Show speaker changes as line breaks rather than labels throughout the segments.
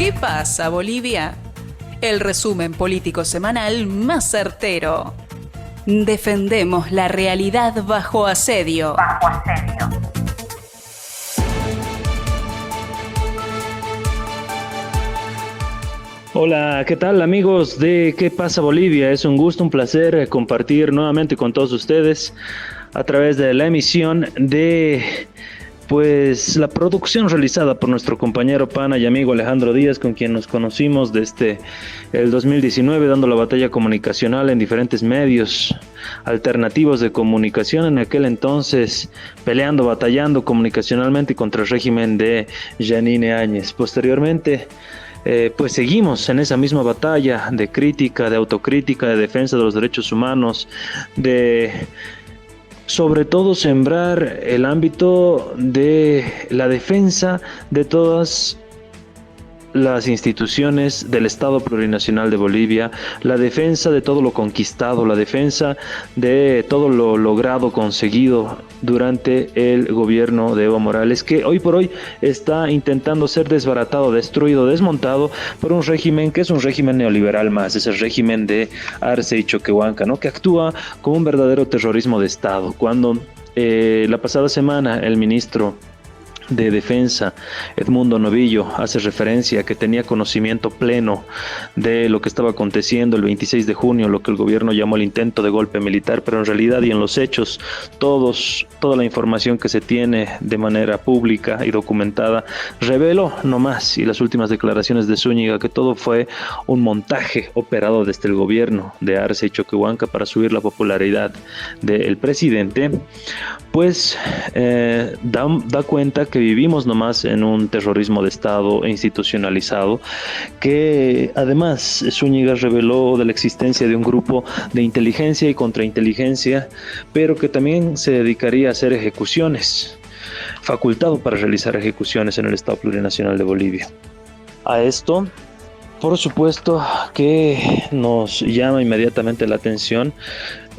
¿Qué pasa, Bolivia? El resumen político semanal más certero. Defendemos la realidad bajo asedio.
Hola, ¿qué tal amigos de ¿Qué pasa Bolivia? Es un gusto, un placer compartir nuevamente con todos ustedes a través de la emisión de la producción realizada por nuestro compañero pana y amigo Alejandro Díaz, con quien nos conocimos desde el 2019, dando la batalla comunicacional en diferentes medios alternativos de comunicación, en aquel entonces peleando, batallando comunicacionalmente contra el régimen de Yanine Áñez. Posteriormente, pues seguimos en esa misma batalla de crítica, de autocrítica, de defensa de los derechos humanos, de sobre todo sembrar el ámbito de la defensa de todas las instituciones del Estado Plurinacional de Bolivia, la defensa de todo lo conquistado, la defensa de todo lo logrado, conseguido durante el gobierno de Evo Morales, que hoy por hoy está intentando ser desbaratado, destruido, desmontado por un régimen que es un régimen neoliberal más, es el régimen de Arce y Choquehuanca, ¿no? Que actúa como un verdadero terrorismo de Estado. Cuando la pasada semana el ministro de Defensa, Edmundo Novillo, hace referencia a que tenía conocimiento pleno de lo que estaba aconteciendo el 26 de junio, lo que el gobierno llamó el intento de golpe militar, pero en realidad y en los hechos, toda la información que se tiene de manera pública y documentada reveló nomás, y las últimas declaraciones de Zúñiga, que todo fue un montaje operado desde el gobierno de Arce y Choquehuanca para subir la popularidad del presidente, pues da cuenta que vivimos nomás en un terrorismo de Estado institucionalizado, que además Zúñiga reveló de la existencia de un grupo de inteligencia y contrainteligencia, pero que también se dedicaría a hacer ejecuciones, facultado para realizar ejecuciones en el Estado Plurinacional de Bolivia. A esto, por supuesto, que nos llama inmediatamente la atención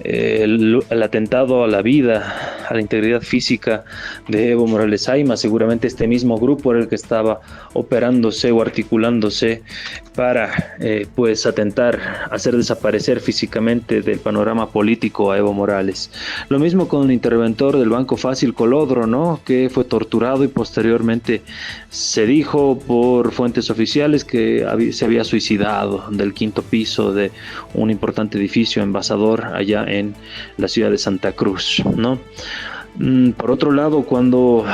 el atentado a la vida, a la integridad física de Evo Morales Ayma. Seguramente este mismo grupo era el que estaba operándose o articulándose para atentar, hacer desaparecer físicamente del panorama político a Evo Morales. Lo mismo con el interventor del Banco Fácil, Colodro, ¿no? Que fue torturado y posteriormente se dijo por fuentes oficiales que se había suicidado del quinto piso de un importante edificio envasador allá en la ciudad de Santa Cruz, ¿no? Por otro lado, cuando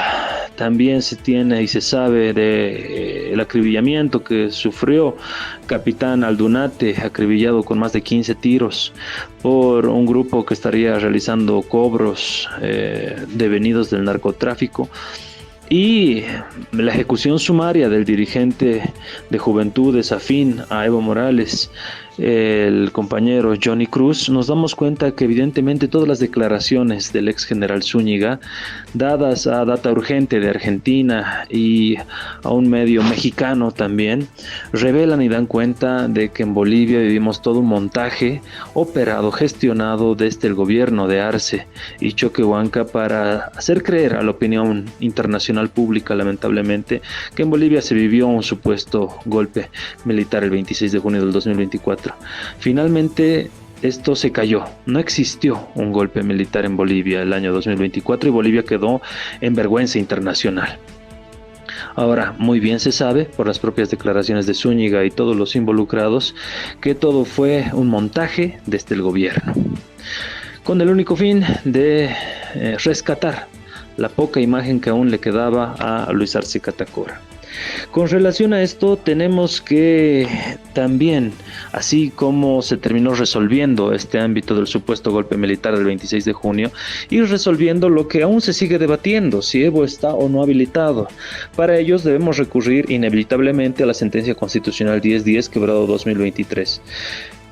también se tiene y se sabe de el acribillamiento que sufrió Capitán Aldunate, acribillado con más de 15 tiros por un grupo que estaría realizando cobros devenidos del narcotráfico, y la ejecución sumaria del dirigente de Juventudes afín a Evo Morales, el compañero Johnny Cruz, nos damos cuenta que evidentemente todas las declaraciones del ex general Zúñiga, dadas a Data Urgente de Argentina y a un medio mexicano también, revelan y dan cuenta de que en Bolivia vivimos todo un montaje operado, gestionado desde el gobierno de Arce y Choquehuanca para hacer creer a la opinión internacional pública, lamentablemente, que en Bolivia se vivió un supuesto golpe militar el 26 de junio del 2024. Finalmente esto se cayó, no existió un golpe militar en Bolivia el año 2024 y Bolivia quedó en vergüenza internacional. Ahora, muy bien se sabe por las propias declaraciones de Zúñiga y todos los involucrados que todo fue un montaje desde el gobierno, con el único fin de rescatar la poca imagen que aún le quedaba a Luis Arce Catacora. Con relación a esto, tenemos que también, así como se terminó resolviendo este ámbito del supuesto golpe militar del 26 de junio, ir resolviendo lo que aún se sigue debatiendo, si Evo está o no habilitado. Para ellos debemos recurrir inevitablemente a la sentencia constitucional 1010, quebrado 2023.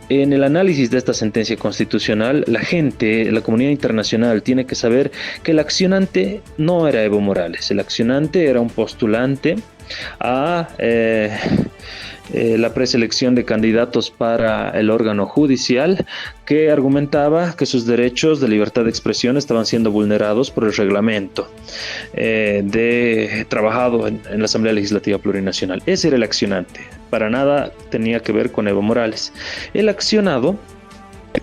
En el análisis de esta sentencia constitucional, la gente, la comunidad internacional tiene que saber que el accionante no era Evo Morales, el accionante era un postulante a la preselección de candidatos para el órgano judicial, que argumentaba que sus derechos de libertad de expresión estaban siendo vulnerados por el reglamento de trabajado en la Asamblea Legislativa Plurinacional. Ese era el accionante, para nada tenía que ver con Evo Morales. El accionado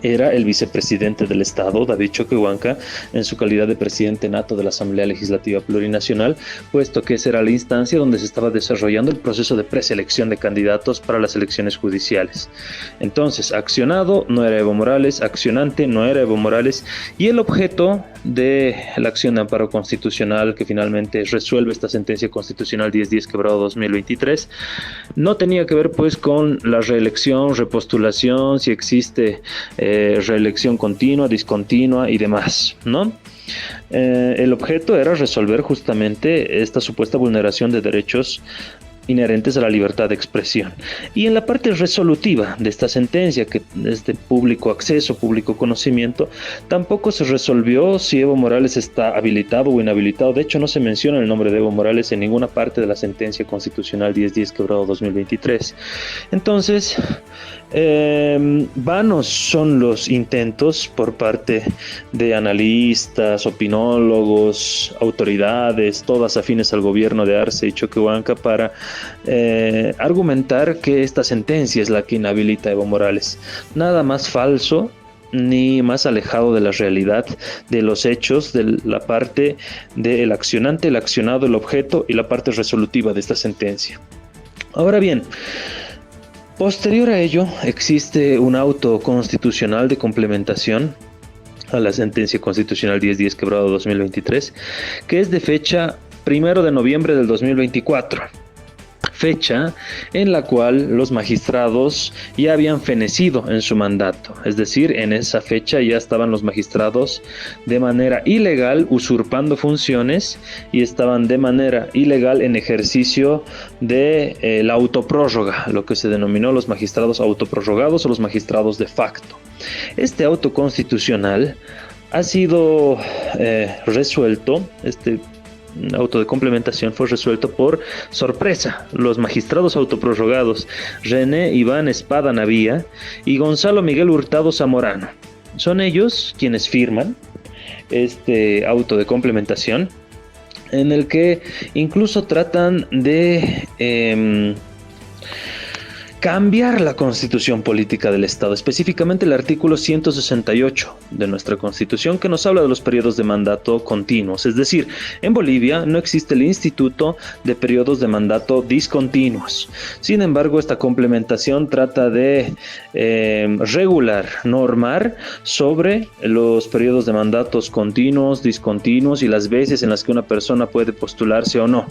era el vicepresidente del Estado, David Choquehuanca, en su calidad de presidente nato de la Asamblea Legislativa Plurinacional, puesto que esa era la instancia donde se estaba desarrollando el proceso de preselección de candidatos para las elecciones judiciales. Entonces, accionado no era Evo Morales, accionante no era Evo Morales, y el objeto de la acción de amparo constitucional que finalmente resuelve esta sentencia constitucional 1010/2023 no tenía que ver pues con la reelección, repostulación, si existe reelección continua, discontinua y demás, ¿no? El objeto era resolver justamente esta supuesta vulneración de derechos inherentes a la libertad de expresión. Y en la parte resolutiva de esta sentencia, que es de público acceso, público conocimiento, tampoco se resolvió si Evo Morales está habilitado o inhabilitado. De hecho, no se menciona el nombre de Evo Morales en ninguna parte de la sentencia constitucional 1010/2023. Entonces, vanos son los intentos por parte de analistas, opinólogos, autoridades, todas afines al gobierno de Arce y Choquehuanca, para argumentar que esta sentencia es la que inhabilita a Evo Morales. Nada más falso ni más alejado de la realidad de los hechos, de la parte del accionante, el accionado, el objeto y la parte resolutiva de esta sentencia. Ahora bien, posterior a ello, existe un auto constitucional de complementación a la sentencia constitucional 1010/2023, que es de fecha 1 de noviembre del 2024. Fecha en la cual los magistrados ya habían fenecido en su mandato, es decir, en esa fecha ya estaban los magistrados de manera ilegal usurpando funciones y estaban de manera ilegal en ejercicio de la autoprórroga, lo que se denominó los magistrados autoprorrogados o los magistrados de facto. Este auto constitucional ha sido resuelto, auto de complementación fue resuelto por sorpresa. Los magistrados autoprorrogados René Iván Espada Navía y Gonzalo Miguel Hurtado Zamorano son ellos quienes firman este auto de complementación, en el que incluso tratan de cambiar la constitución política del Estado, específicamente el artículo 168 de nuestra constitución, que nos habla de los periodos de mandato continuos. Es decir, en Bolivia no existe el instituto de periodos de mandato discontinuos. Sin embargo, esta complementación trata de regular, normar sobre los periodos de mandatos continuos, discontinuos y las veces en las que una persona puede postularse o no.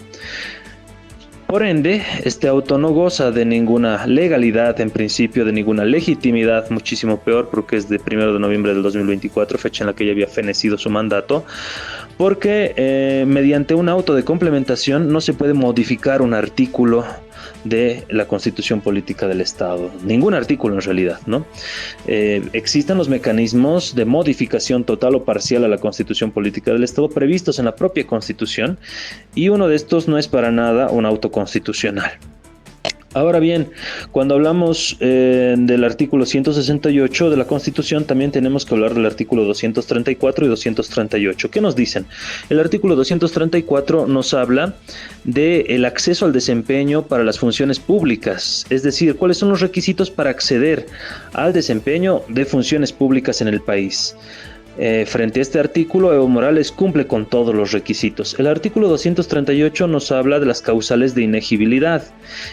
Por ende, este auto no goza de ninguna legalidad, en principio, de ninguna legitimidad, muchísimo peor, porque es de 1 de noviembre del 2024, fecha en la que ya había fenecido su mandato, porque mediante un auto de complementación no se puede modificar un artículo de la Constitución Política del Estado, ningún artículo en realidad, ¿no? Existen los mecanismos de modificación total o parcial a la Constitución Política del Estado previstos en la propia Constitución, y uno de estos no es para nada un auto constitucional. Ahora bien, cuando hablamos del artículo 168 de la Constitución, también tenemos que hablar del artículo 234 y 238. ¿Qué nos dicen? El artículo 234 nos habla del acceso al desempeño para las funciones públicas, es decir, cuáles son los requisitos para acceder al desempeño de funciones públicas en el país. Frente a este artículo, Evo Morales cumple con todos los requisitos. El artículo 238 nos habla de las causales de inegibilidad.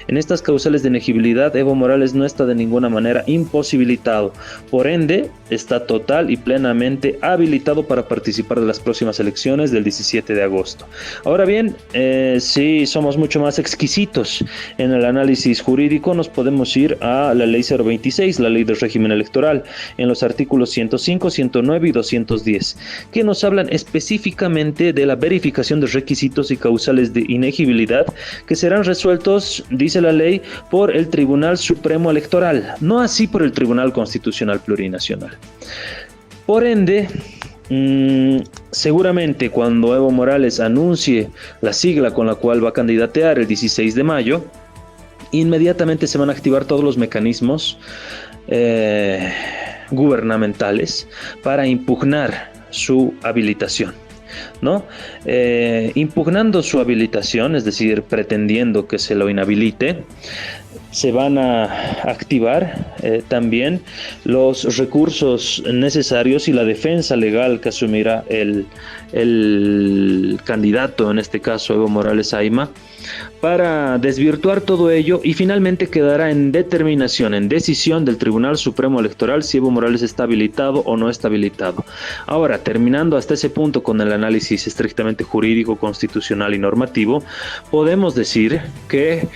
En estas causales de inegibilidad, Evo Morales no está de ninguna manera imposibilitado. Por ende, está total y plenamente habilitado para participar de las próximas elecciones del 17 de agosto. Ahora bien, si somos mucho más exquisitos en el análisis jurídico, nos podemos ir a la ley 026, la ley del régimen electoral, en los artículos 105, 109 y 210, que nos hablan específicamente de la verificación de requisitos y causales de inegibilidad que serán resueltos, dice la ley, por el Tribunal Supremo Electoral, no así por el Tribunal Constitucional Plurinacional. Por ende, seguramente cuando Evo Morales anuncie la sigla con la cual va a candidatear el 16 de mayo, inmediatamente se van a activar todos los mecanismos gubernamentales para impugnar su habilitación, ¿no? Impugnando su habilitación, es decir, pretendiendo que se lo inhabilite, se van a activar también los recursos necesarios y la defensa legal que asumirá el candidato, en este caso Evo Morales Ayma, para desvirtuar todo ello, y finalmente quedará en determinación, en decisión del Tribunal Supremo Electoral si Evo Morales está habilitado o no está habilitado. Ahora, terminando hasta ese punto con el análisis estrictamente jurídico, constitucional y normativo, podemos decir que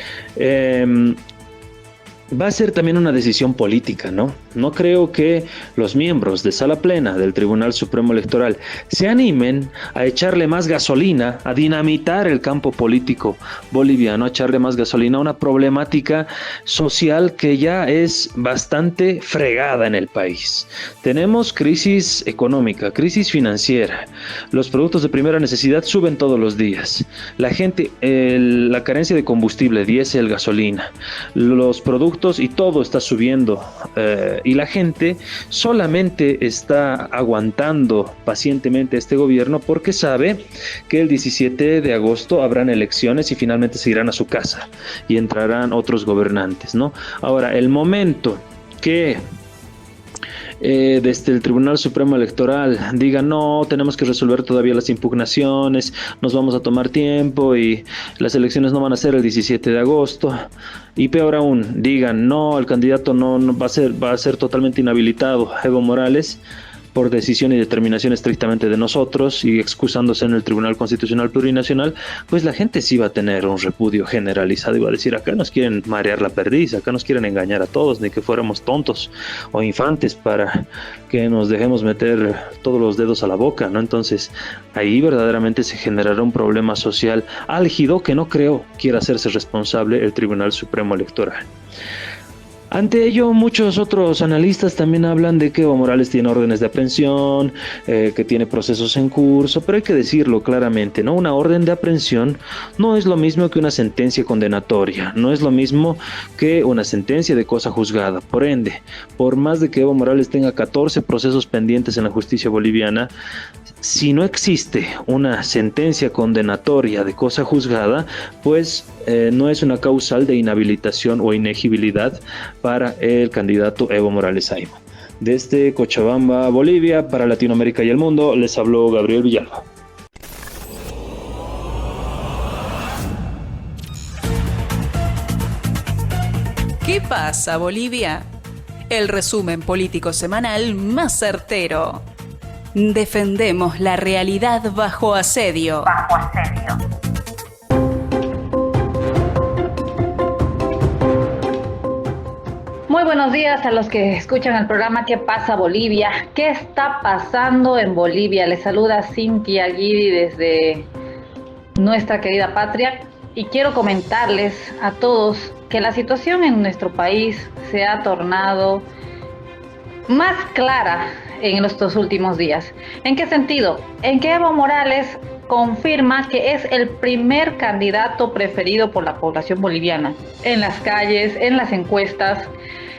va a ser también una decisión política, ¿no? No creo que los miembros de Sala Plena del Tribunal Supremo Electoral se animen a echarle más gasolina, a dinamitar el campo político boliviano, a echarle más gasolina a una problemática social que ya es bastante fregada en el país. Tenemos crisis económica, crisis financiera, los productos de primera necesidad suben todos los días, la gente, la carencia de combustible, diésel, gasolina, los productos y todo está subiendo, y la gente solamente está aguantando pacientemente a este gobierno porque sabe que el 17 de agosto habrán elecciones y finalmente se irán a su casa y entrarán otros gobernantes, ¿no? Ahora, el momento que desde el Tribunal Supremo Electoral digan no, tenemos que resolver todavía las impugnaciones, nos vamos a tomar tiempo y las elecciones no van a ser el 17 de agosto, y peor aún, digan no, el candidato no va a ser totalmente inhabilitado, Evo Morales, por decisión y determinación estrictamente de nosotros, y excusándose en el Tribunal Constitucional Plurinacional, pues la gente sí va a tener un repudio generalizado y va a decir, acá nos quieren marear la perdiz, acá nos quieren engañar a todos, ni que fuéramos tontos o infantes para que nos dejemos meter todos los dedos a la boca, ¿no? Entonces ahí verdaderamente se generará un problema social álgido que no creo quiera hacerse responsable el Tribunal Supremo Electoral. Ante ello, muchos otros analistas también hablan de que Evo Morales tiene órdenes de aprehensión, que tiene procesos en curso, pero hay que decirlo claramente, ¿no? Una orden de aprehensión no es lo mismo que una sentencia condenatoria, no es lo mismo que una sentencia de cosa juzgada. Por ende, por más de que Evo Morales tenga 14 procesos pendientes en la justicia boliviana, si no existe una sentencia condenatoria de cosa juzgada, pues no es una causal de inhabilitación o inegibilidad para el candidato Evo Morales Ayma. Desde Cochabamba, Bolivia, para Latinoamérica y el mundo, les habló Gabriel Villalba.
¿Qué pasa, Bolivia? El resumen político semanal más certero. Defendemos la realidad bajo asedio.
Muy buenos días a los que escuchan el programa ¿Qué pasa, Bolivia? ¿Qué está pasando en Bolivia? Les saluda Cintia Guidi desde nuestra querida patria, y quiero comentarles a todos que la situación en nuestro país se ha tornado más clara en estos últimos días. ¿En qué sentido? En que Evo Morales confirma que es el primer candidato preferido por la población boliviana, en las calles, en las encuestas,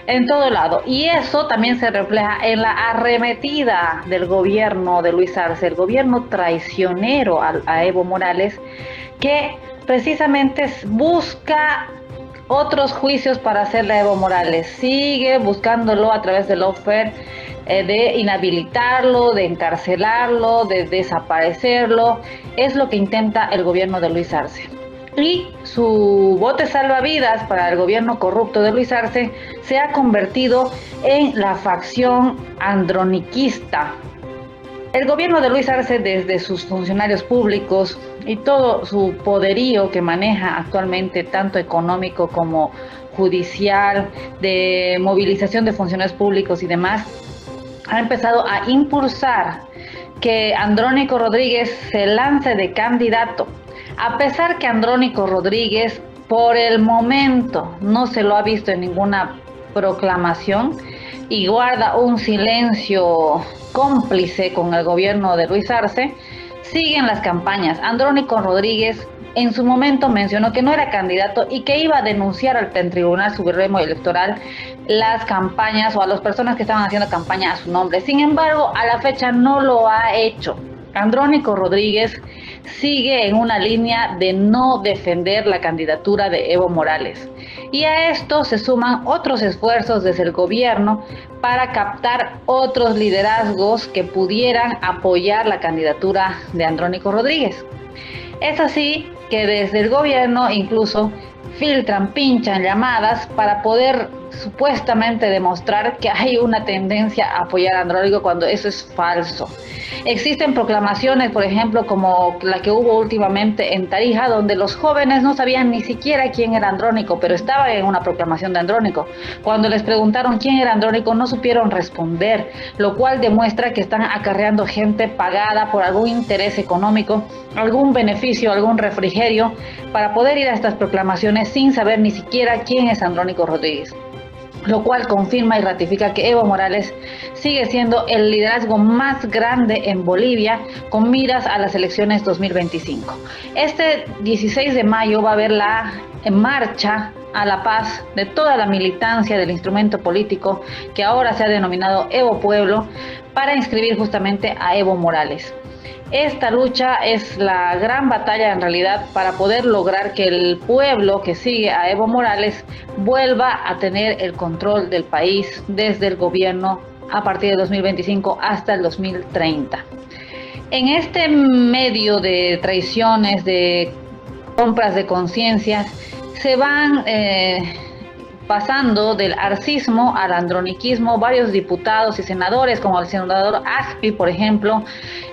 en todo lado. Y eso también se refleja en la arremetida del gobierno de Luis Arce, el gobierno traicionero a Evo Morales, que precisamente busca otros juicios para hacerle a Evo Morales. Sigue buscándolo a través del lawfare, de inhabilitarlo, de encarcelarlo, de desaparecerlo. Es lo que intenta el gobierno de Luis Arce. Y su bote salvavidas para el gobierno corrupto de Luis Arce se ha convertido en la facción androniquista. El gobierno de Luis Arce, desde sus funcionarios públicos y todo su poderío que maneja actualmente, tanto económico como judicial, de movilización de funcionarios públicos y demás, ha empezado a impulsar que Andrónico Rodríguez se lance de candidato, a pesar que Andrónico Rodríguez por el momento no se lo ha visto en ninguna proclamación y guarda un silencio cómplice con el gobierno de Luis Arce. siguen las campañas. Andrónico Rodríguez en su momento mencionó que no era candidato y que iba a denunciar al Tribunal Supremo Electoral las campañas o a las personas que estaban haciendo campaña a su nombre. Sin embargo, a la fecha no lo ha hecho. Andrónico Rodríguez sigue en una línea de no defender la candidatura de Evo Morales. Y a esto se suman otros esfuerzos desde el gobierno para captar otros liderazgos que pudieran apoyar la candidatura de Andrónico Rodríguez. Es así que desde el gobierno incluso filtran, pinchan llamadas para poder supuestamente demostrar que hay una tendencia a apoyar a Andrónico cuando eso es falso. Existen proclamaciones, por ejemplo, como la que hubo últimamente en Tarija, donde los jóvenes no sabían ni siquiera quién era Andrónico, pero estaba en una proclamación de Andrónico. Cuando les preguntaron quién era Andrónico, no supieron responder, lo cual demuestra que están acarreando gente pagada por algún interés económico, algún beneficio, algún refrigerio, para poder ir a estas proclamaciones sin saber ni siquiera quién es Andrónico Rodríguez, lo cual confirma y ratifica que Evo Morales sigue siendo el liderazgo más grande en Bolivia con miras a las elecciones 2025. Este 16 de mayo va a haber la marcha a la paz de toda la militancia del instrumento político que ahora se ha denominado Evo Pueblo para inscribir justamente a Evo Morales. Esta lucha es la gran batalla en realidad para poder lograr que el pueblo que sigue a Evo Morales vuelva a tener el control del país desde el gobierno a partir de 2025 hasta el 2030. En este medio de traiciones, de compras de conciencias, se van pasando del arcismo al androniquismo varios diputados y senadores, como el senador Aspi, por ejemplo.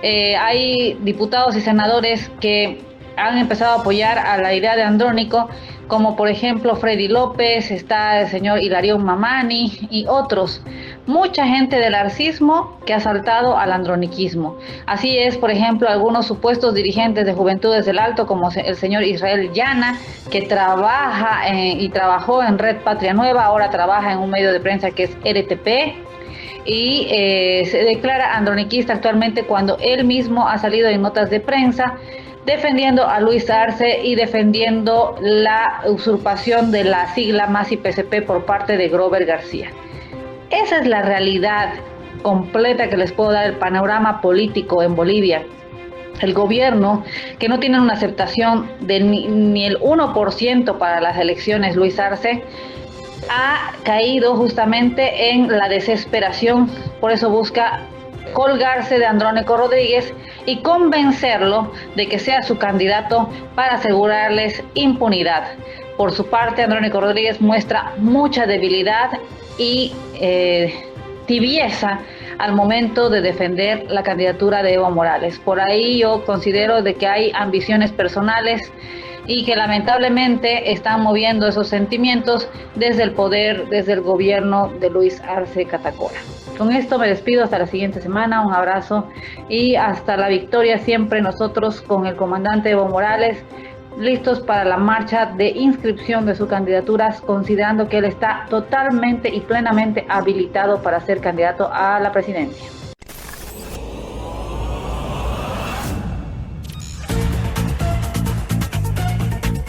Hay diputados y senadores que han empezado a apoyar a la idea de Andrónico, como por ejemplo Freddy López, está el señor Hilarión Mamani y otros. Mucha gente del arcismo que ha saltado al androniquismo. Así es, por ejemplo, algunos supuestos dirigentes de Juventudes del Alto, como el señor Israel Llana, que trabaja y trabajó en Red Patria Nueva, ahora trabaja en un medio de prensa que es RTP, y se declara androniquista actualmente cuando él mismo ha salido en notas de prensa defendiendo a Luis Arce y defendiendo la usurpación de la sigla MAS-PCP por parte de Grover García. Esa es la realidad completa que les puedo dar, el panorama político en Bolivia. El gobierno, que no tiene una aceptación de ni el 1% para las elecciones, Luis Arce, ha caído justamente en la desesperación, por eso busca colgarse de Andrónico Rodríguez y convencerlo de que sea su candidato para asegurarles impunidad. Por su parte, Andrónico Rodríguez muestra mucha debilidad y tibieza al momento de defender la candidatura de Evo Morales. Por ahí yo considero de que hay ambiciones personales y que lamentablemente están moviendo esos sentimientos desde el poder, desde el gobierno de Luis Arce Catacora. Con esto me despido hasta la siguiente semana, un abrazo y hasta la victoria siempre nosotros con el comandante Evo Morales, listos para la marcha de inscripción de sus candidaturas, considerando que él está totalmente y plenamente habilitado para ser candidato a la presidencia.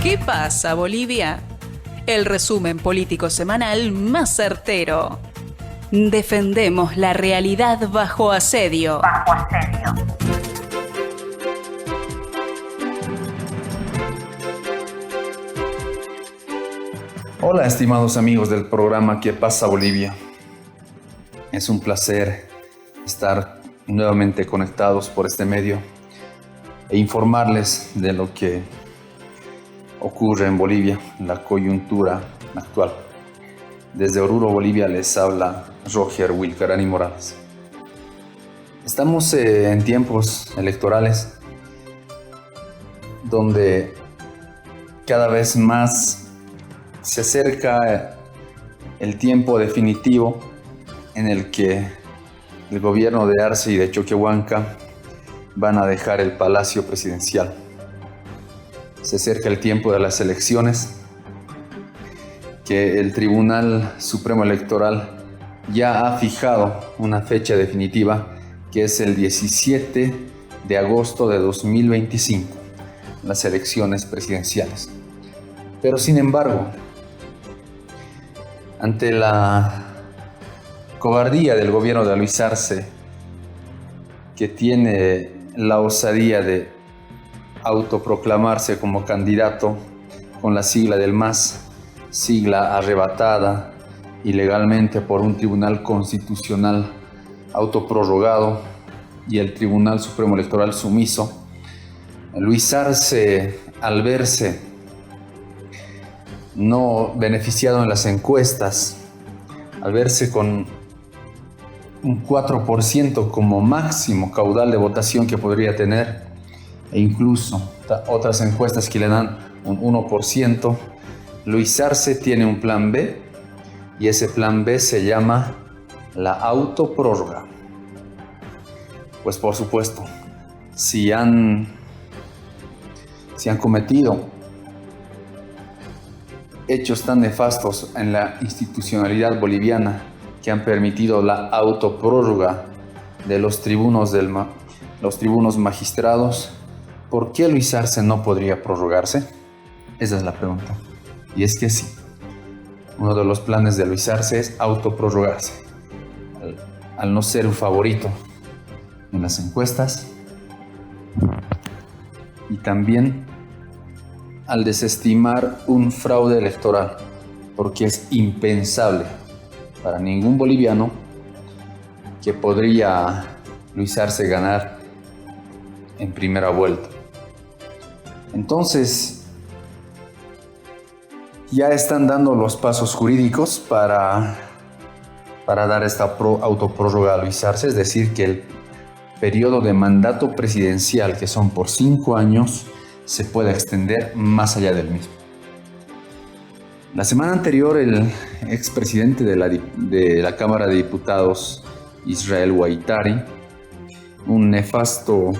¿Qué pasa, Bolivia? El resumen político semanal más certero. Defendemos la realidad bajo asedio.
Hola, estimados amigos del programa ¿Qué pasa, Bolivia? Es un placer estar nuevamente conectados por este medio e informarles de lo que ocurre en Bolivia, la coyuntura actual. Desde Oruro, Bolivia, les habla Roger Wilcarani Morales. Estamos en tiempos electorales donde cada vez más se acerca el tiempo definitivo en el que el gobierno de Arce y de Choquehuanca van a dejar el palacio presidencial. Se acerca el tiempo de las elecciones, que el Tribunal Supremo Electoral ya ha fijado una fecha definitiva, que es el 17 de agosto de 2025, las elecciones presidenciales. Pero sin embargo, ante la cobardía del gobierno de Luis Arce, que tiene la osadía de autoproclamarse como candidato con la sigla del MAS, sigla arrebatada ilegalmente por un tribunal constitucional autoprorrogado y el Tribunal Supremo Electoral sumiso, Luis Arce, al verse no beneficiado en las encuestas, al verse con un 4% como máximo caudal de votación que podría tener, e incluso otras encuestas que le dan un 1%, Luis Arce tiene un plan B, y ese plan B se llama la autoprórroga. Pues por supuesto, si han cometido hechos tan nefastos en la institucionalidad boliviana que han permitido la autoprórroga de los tribunos magistrados, ¿por qué Luis Arce no podría prorrogarse? Esa es la pregunta. Y es que sí, uno de los planes de Luis Arce es autoprorrogarse. Al no ser un favorito en las encuestas, y también al desestimar un fraude electoral, porque es impensable para ningún boliviano que podría Luis Arce ganar en primera vuelta. Entonces, ya están dando los pasos jurídicos para dar esta autoprórroga a Luis Arce, es decir, que el periodo de mandato presidencial, que son por 5 años, se pueda extender más allá del mismo. La semana anterior, el expresidente de la Cámara de Diputados, Israel Huaytari, un nefasto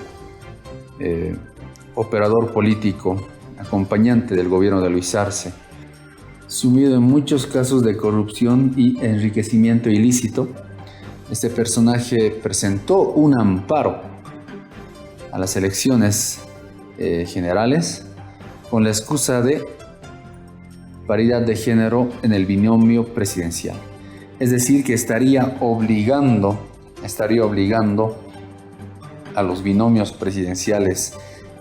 operador político, acompañante del gobierno de Luis Arce, sumido en muchos casos de corrupción y enriquecimiento ilícito, este personaje presentó un amparo a las elecciones generales con la excusa de paridad de género en el binomio presidencial. Es decir, que estaría obligando a los binomios presidenciales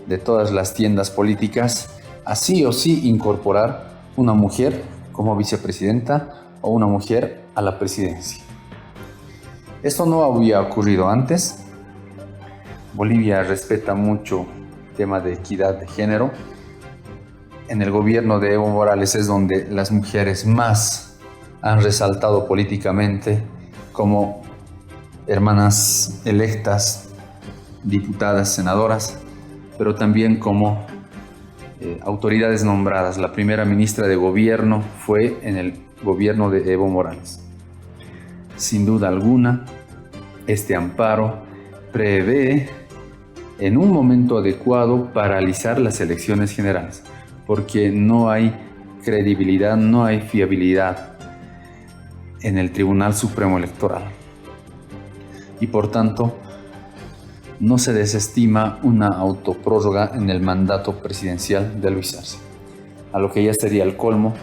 de todas las tiendas políticas a sí o sí incorporar una mujer como vicepresidenta o una mujer a la presidencia. Esto no había ocurrido antes. Bolivia respeta mucho el tema de equidad de género. En el gobierno de Evo Morales es donde las mujeres más han resaltado políticamente como hermanas electas, diputadas, senadoras, pero también como autoridades nombradas. La primera ministra de gobierno fue en el gobierno de Evo Morales. Sin duda alguna, este amparo prevé en un momento adecuado paralizar las elecciones generales, porque no hay credibilidad, no hay fiabilidad en el Tribunal Supremo Electoral. Y por tanto, no se desestima una autoprórroga en el mandato presidencial de Luis Arce, a lo que ya sería el colmo,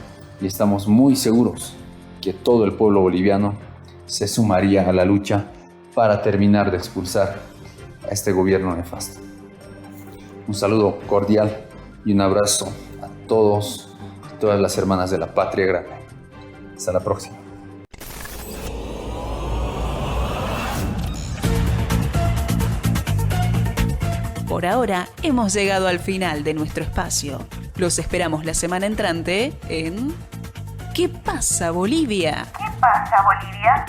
y estamos muy seguros que todo el pueblo boliviano se sumaría a la lucha para terminar de expulsar a este gobierno nefasto. Un saludo cordial y un abrazo a todos y todas las hermanas de la patria grande. Hasta la próxima.
Por ahora hemos llegado al final de nuestro espacio. Los esperamos la semana entrante en ¿Qué pasa, Bolivia?
¿Qué pasa, Bolivia?